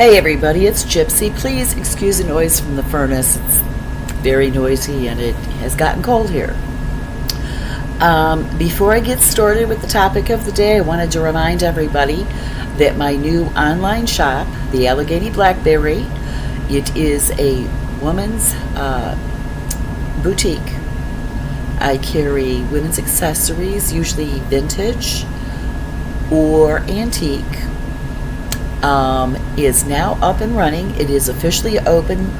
Hey everybody, it's Gypsy. Please excuse the noise from the furnace. It's very noisy and it has gotten cold here. Before I get started with the topic of the day, I wanted to remind everybody that my new online shop, the Allegheny Blackberry, it is a woman's boutique. I carry women's accessories, usually vintage or antique. Is now up and running. It is officially open,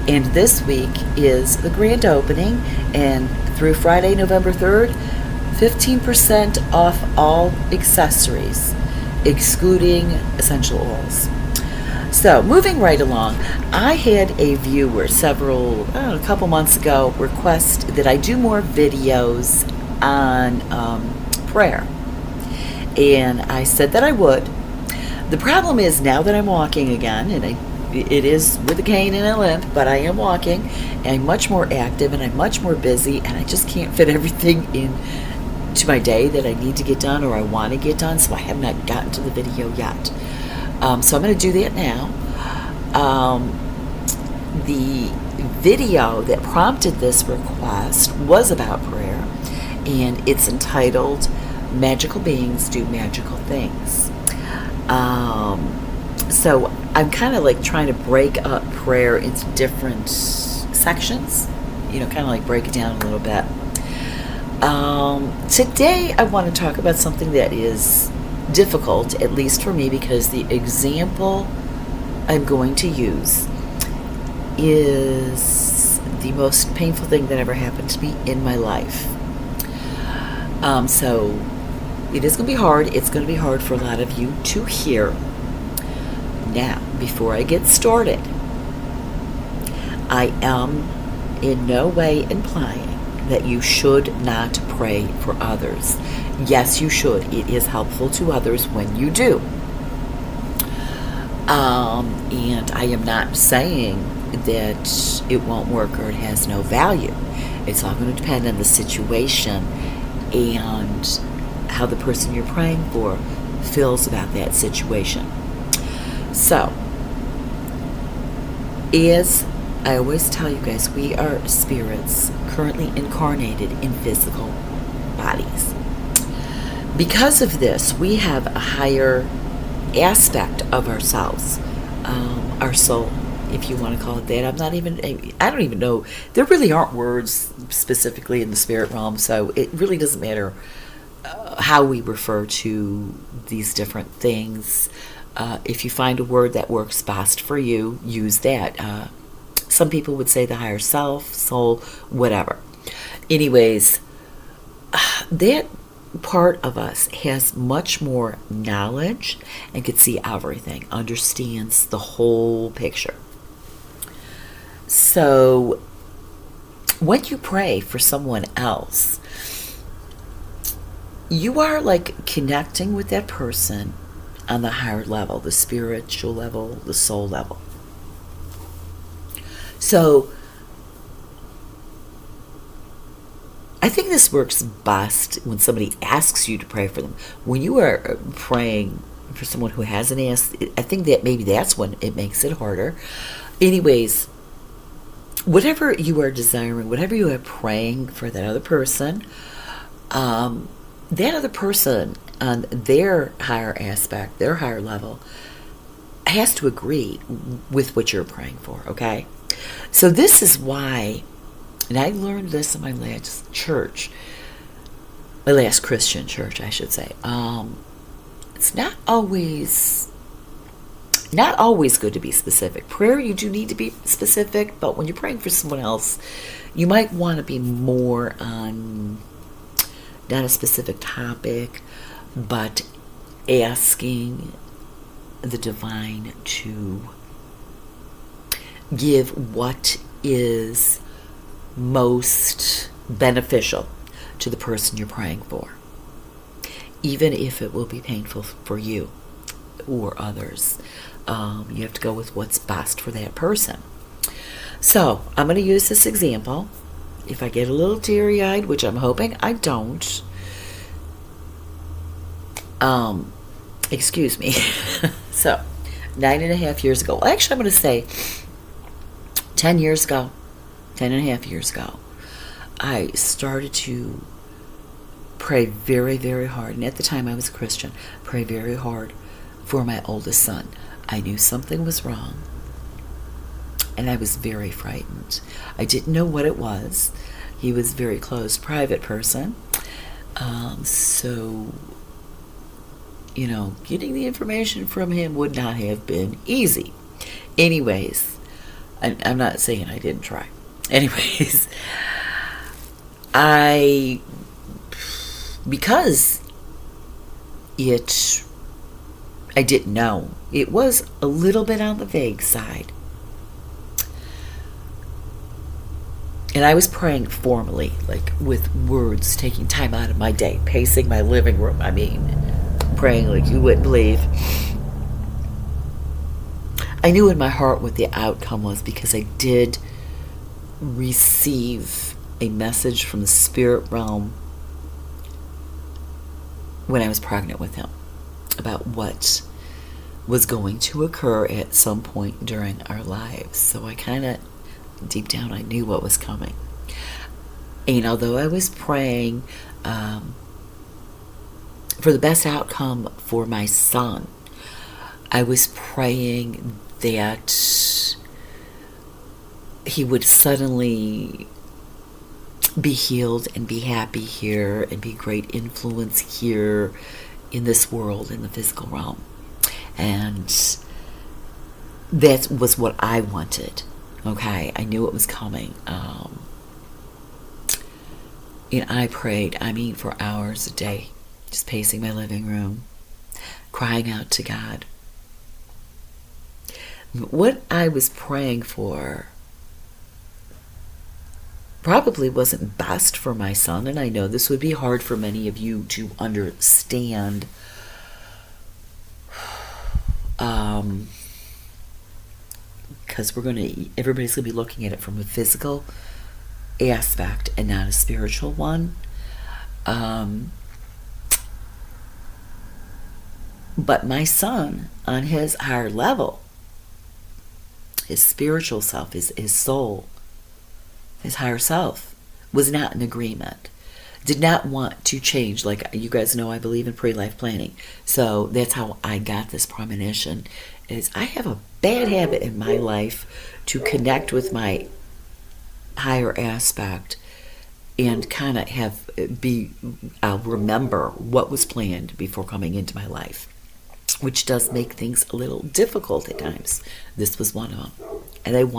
and this week is the grand opening, and through Friday, November 3rd, 15% off all accessories, excluding essential oils. So, moving right along, I had a viewer a couple months ago, request that I do more videos on prayer, and I said that I would. The problem is now that I'm walking again, and it is with a cane and a limp, but I am walking, and I'm much more active, and I'm much more busy, and I just can't fit everything in to my day that I need to get done or I want to get done, so I have not gotten to the video yet. So I'm going to do that now. The video that prompted this request was about prayer, and it's entitled, "Magical Beings Do Magical Things." So I'm kind of like trying to break up prayer into different sections, kind of like break it down a little bit. Today I want to talk about something that is difficult, at least for me, because the example I'm going to use is the most painful thing that ever happened to me in my life. So it is going to be hard. It's going to be hard for a lot of you to hear. Now, before I get started, I am in no way implying that you should not pray for others. Yes, you should. It is helpful to others when you do. And I am not saying that it won't work or it has no value. It's all going to depend on the situation and how the person you're praying for feels about that situation. So, as I always tell you guys, we are spirits currently incarnated in physical bodies. Because of this, we have a higher aspect of ourselves, our soul, if you want to call it that. I don't even know. There really aren't words specifically in the spirit realm, so it really doesn't matter how we refer to these different things. If you find a word that works best for you, use that. Some people would say the higher self, soul, whatever. Anyways, that part of us has much more knowledge and can see everything, understands the whole picture. So, when you pray for someone else, you are like connecting with that person on the higher level, the spiritual level, the soul level. So, I think this works best when somebody asks you to pray for them. When you are praying for someone who hasn't asked, I think that maybe that's when it makes it harder. Anyways, whatever you are desiring, whatever you are praying for that other person, that other person on their higher aspect, their higher level, has to agree with what you're praying for, okay? So this is why, and I learned this in my last church, my last Christian church, I should say. It's not always good to be specific. Prayer, you do need to be specific, but when you're praying for someone else, you might want to be more on not a specific topic, but asking the divine to give what is most beneficial to the person you're praying for, even if it will be painful for you or others. You have to go with what's best for that person. So I'm going to use this example. If I get a little teary-eyed, which I'm hoping I don't, excuse me. So 9.5 years ago. Well, actually, I'm going to say 10 years ago, 10.5 years ago, I started to pray very, very hard. And at the time I was a Christian, pray very hard for my oldest son. I knew something was wrong, and I was very frightened. I didn't know what it was. He was a very close, private person. So, getting the information from him would not have been easy. Anyways, I'm not saying I didn't try. Anyways, because I didn't know, it was a little bit on the vague side. And I was praying formally, like with words, taking time out of my day, pacing my living room. Praying like you wouldn't believe. I knew in my heart what the outcome was, because I did receive a message from the spirit realm when I was pregnant with him about what was going to occur at some point during our lives. So I kind of, deep down, I knew what was coming. And although I was praying for the best outcome for my son, I was praying that he would suddenly be healed and be happy here and be great influence here in this world, in the physical realm. And that was what I wanted. Okay, I knew it was coming. And I prayed, for hours a day, just pacing my living room, crying out to God. What I was praying for probably wasn't best for my son, and I know this would be hard for many of you to understand. Because everybody's going to be looking at it from a physical aspect and not a spiritual one. But my son, on his higher level, his spiritual self, his soul, his higher self, was not in agreement. Did not want to change. Like you guys know, I believe in pre-life planning. So that's how I got this premonition. Is I have a bad habit in my life to connect with my higher aspect and kind of I'll remember what was planned before coming into my life, which does make things a little difficult at times. This was one of them. And I'm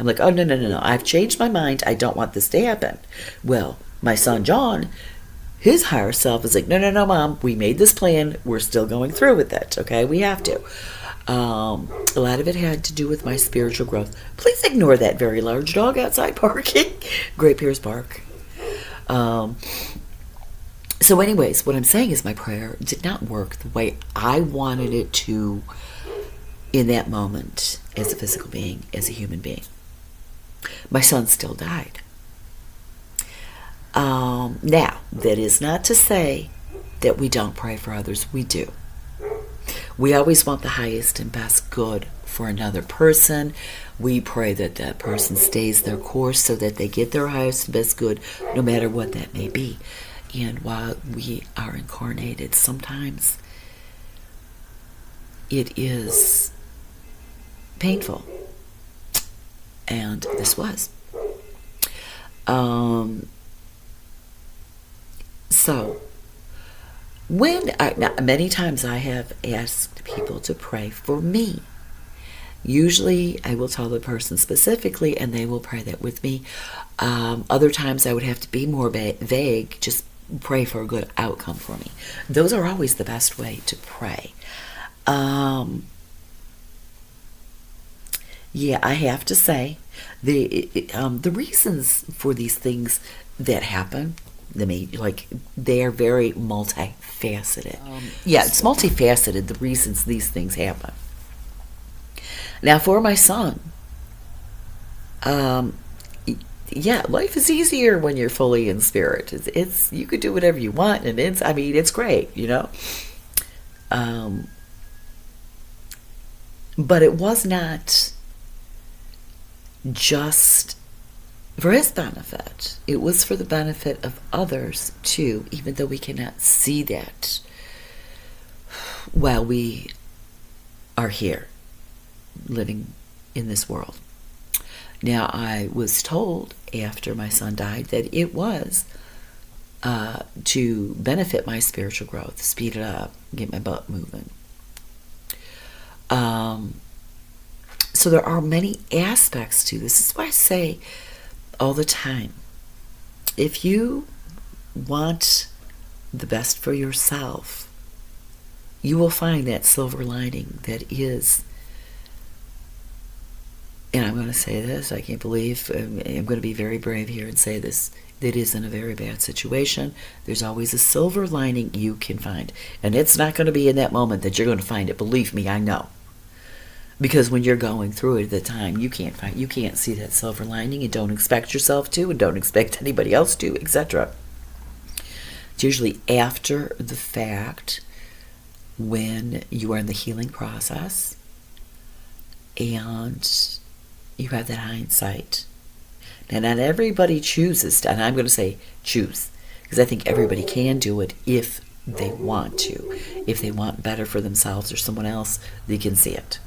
like, oh, no, I've changed my mind. I don't want this to happen. Well, my son John, his higher self is like, no, Mom, we made this plan. We're still going through with it, okay? We have to. A lot of it had to do with my spiritual growth. Please ignore that very large dog outside barking. Great Pierce bark. So anyways, what I'm saying is my prayer did not work the way I wanted it to in that moment as a physical being, as a human being. My son still died. Now, that is not to say that we don't pray for others. We do. We always want the highest and best good for another person. We pray that that person stays their course so that they get their highest and best good, no matter what that may be. And while we are incarnated, sometimes it is painful. And this was. So, many times I have asked people to pray for me. Usually I will tell the person specifically and they will pray that with me. Other times I would have to be more vague, just pray for a good outcome for me. Those are always the best way to pray. Yeah, I have to say, the reasons for these things that happen, they are very multifaceted. It's multifaceted, the reasons these things happen. Now, for my son, life is easier when you're fully in spirit. It's you could do whatever you want, and it's great, But it was not just for his benefit. It was for the benefit of others too, even though we cannot see that while we are here living in this world. Now, I was told after my son died that it was to benefit my spiritual growth, speed it up, get my butt moving. So there are many aspects to this. This is why I say all the time, if you want the best for yourself, you will find that silver lining that is, and I'm going to say this, I can't believe, I'm going to be very brave here and say this, that is in a very bad situation. There's always a silver lining you can find. And it's not going to be in that moment that you're going to find it. Believe me, I know. Because when you're going through it at the time, you can't see that silver lining, and don't expect yourself to, and don't expect anybody else to, etc. It's usually after the fact, when you are in the healing process and you have that hindsight. Now, not everybody chooses to, and I'm going to say choose, because I think everybody can do it if they want to. If they want better for themselves or someone else, they can see it.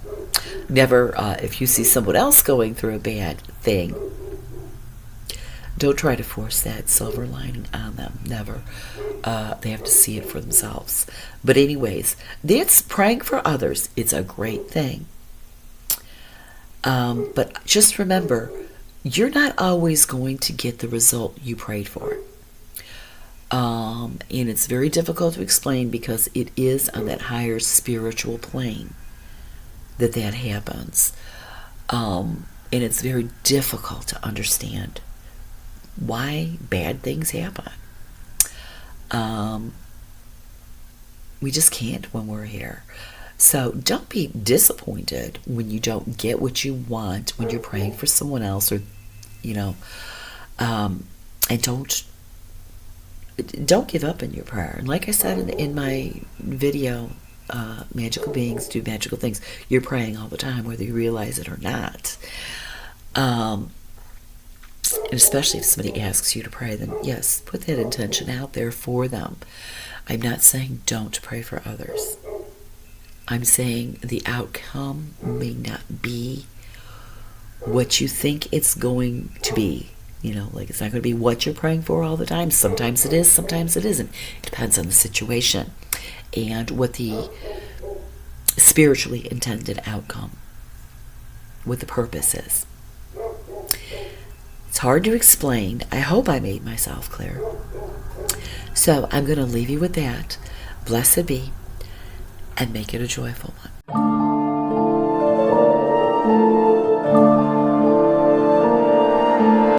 Never, if you see someone else going through a bad thing, don't try to force that silver lining on them. Never. They have to see it for themselves. But anyways, that's praying for others. It's a great thing. But just remember, you're not always going to get the result you prayed for. And it's very difficult to explain because it is on that higher spiritual plane that happens. And it's very difficult to understand why bad things happen. We just can't when we're here. So don't be disappointed when you don't get what you want when you're praying for someone else, or and don't give up in your prayer. And like I said in my video, magical beings do magical things. You're praying all the time, whether you realize it or not. And especially if somebody asks you to pray, then yes, put that intention out there for them. I'm not saying don't pray for others. I'm saying the outcome may not be what you think it's going to be. Like it's not going to be what you're praying for all the time. Sometimes it is, sometimes it isn't. It depends on the situation and what the spiritually intended outcome, what the purpose is. It's hard to explain. I hope I made myself clear. So I'm going to leave you with that. Blessed be, and make it a joyful one.